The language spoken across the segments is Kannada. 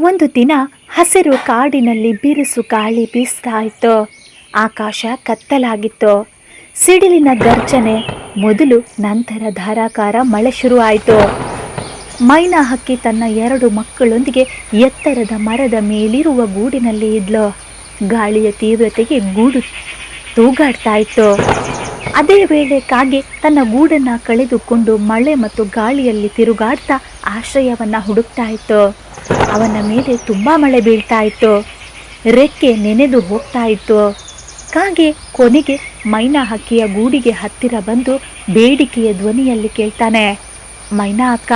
ಒಂದು ದಿನ ಹಸಿರು ಕಾಡಿನಲ್ಲಿ ಬಿರುಸು ಗಾಳಿ ಬೀಸ್ತಾ ಇತ್ತು. ಆಕಾಶ ಕತ್ತಲಾಗಿತ್ತು. ಸಿಡಿಲಿನ ಗರ್ಜನೆ ಮೊದಲು, ನಂತರ ಧಾರಾಕಾರ ಮಳೆ ಶುರುವಾಯಿತು. ಮೈನಾ ಹಕ್ಕಿ ತನ್ನ 2 ಮಕ್ಕಳೊಂದಿಗೆ ಎತ್ತರದ ಮರದ ಮೇಲಿರುವ ಗೂಡಿನಲ್ಲಿ ಇದ್ಲು. ಗಾಳಿಯ ತೀವ್ರತೆಗೆ ಗೂಡು ತೂಗಾಡ್ತಾ ಇತ್ತು. ಅದೇ ವೇಳೆ ಕಾಗೆ ತನ್ನ ಗೂಡನ್ನು ಕಳೆದುಕೊಂಡು ಮಳೆ ಮತ್ತು ಗಾಳಿಯಲ್ಲಿ ತಿರುಗಾಡ್ತಾ ಆಶ್ರಯವನ್ನ ಹುಡುಕ್ತಾ ಇತ್ತು. ಅವನ ಮೇಲೆ ತುಂಬಾ ಮಳೆ ಬೀಳ್ತಾ ಇತ್ತು. ರೆಕ್ಕೆ ನೆನೆದು ಹೋಗ್ತಾ ಇತ್ತು. ಕಾಗೆ ಕೊನೆಗೆ ಮೈನಾ ಹಕ್ಕಿಯ ಗೂಡಿಗೆ ಹತ್ತಿರ ಬಂದು ಬೇಡಿಕೆಯ ಧ್ವನಿಯಲ್ಲಿ ಕೇಳ್ತಾನೆ, ಮೈನಾ ಅಕ್ಕ,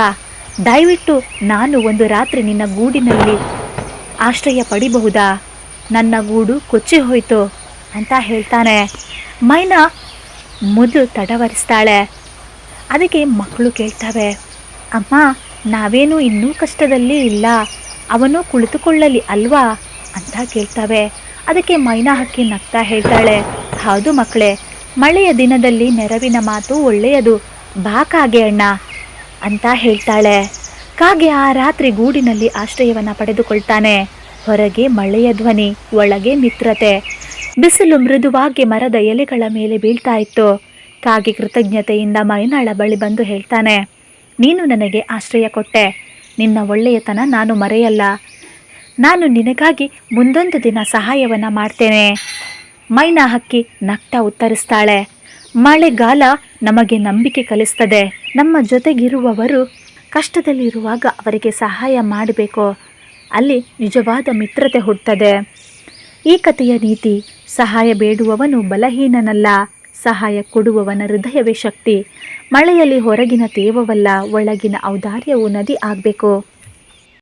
ದಯವಿಟ್ಟು ನಾನು ಒಂದು ರಾತ್ರಿ ನಿನ್ನ ಗೂಡಿನಲ್ಲಿ ಆಶ್ರಯ ಪಡಿಬಹುದಾ? ನನ್ನ ಗೂಡು ಕೊಚ್ಚಿ ಹೋಯ್ತು ಅಂತ ಹೇಳ್ತಾನೆ. ಮೈನಾ ಮೊದಲು ತಡವರಿಸ್ತಾಳೆ. ಅದಕ್ಕೆ ಮಕ್ಕಳು ಕೇಳ್ತವೆ, ಅಮ್ಮ, ನಾವೇನು ಇನ್ನೂ ಕಷ್ಟದಲ್ಲಿ ಇಲ್ಲ, ಅವನು ಕುಳಿತುಕೊಳ್ಳಲಿ ಅಲ್ವಾ ಅಂತ ಕೇಳ್ತವೆ. ಅದಕ್ಕೆ ಮೈನಾ ಹಕ್ಕಿ ನಗ್ತಾ ಹೇಳ್ತಾಳೆ, ಹೌದು ಮಕ್ಕಳೇ, ಮಳೆಯ ದಿನದಲ್ಲಿ ನೆರವಿನ ಮಾತು ಒಳ್ಳೆಯದು, ಬಾ ಕಾಗೆ ಅಣ್ಣ ಅಂತ ಹೇಳ್ತಾಳೆ. ಕಾಗೆ ಆ ರಾತ್ರಿ ಗೂಡಿನಲ್ಲಿ ಆಶ್ರಯವನ್ನು ಪಡೆದುಕೊಳ್ತಾನೆ. ಹೊರಗೆ ಮಳೆಯ ಧ್ವನಿ, ಒಳಗೆ ಮಿತ್ರತೆ. ಬಿಸಿಲು ಮೃದುವಾಗಿ ಮರದ ಎಲೆಗಳ ಮೇಲೆ ಬೀಳ್ತಾ ಇತ್ತು. ಕಾಗೆ ಕೃತಜ್ಞತೆಯಿಂದ ಮೈನಾಳ ಬಳಿ ಬಂದು ಹೇಳ್ತಾನೆ, ನೀನು ನನಗೆ ಆಶ್ರಯ ಕೊಟ್ಟೆ, ನಿನ್ನ ಒಳ್ಳೆಯತನ ನಾನು ಮರೆಯಲ್ಲ. ನಾನು ನಿನಗಾಗಿ ಮುಂದೊಂದು ದಿನ ಸಹಾಯವನ್ನು ಮಾಡ್ತೇನೆ. ಮೈನಾ ಹಕ್ಕಿ ನಗ್ತಾ ಉತ್ತರಿಸ್ತಾಳೆ, ಮಳೆಗಾಲ ನಮಗೆ ನಂಬಿಕೆ ಕಲಿಸ್ತದೆ. ನಮ್ಮ ಜೊತೆಗಿರುವವರು ಕಷ್ಟದಲ್ಲಿರುವಾಗ ಅವರಿಗೆ ಸಹಾಯ ಮಾಡಬೇಕು, ಅಲ್ಲಿ ನಿಜವಾದ ಮಿತ್ರತೆ ಹುಟ್ಟುತ್ತದೆ. ಈ ಕಥೆಯ ನೀತಿ, ಸಹಾಯ ಬೇಡುವವನು ಬಲಹೀನನಲ್ಲ, ಸಹಾಯ ಕೊಡುವವನ ಹೃದಯವೇ ಶಕ್ತಿ. ಮಳೆಯಲ್ಲಿ ಹೊರಗಿನ ತೇವವಲ್ಲ, ಒಳಗಿನ ಔದಾರ್ಯವು ನದಿ ಆಗಬೇಕು.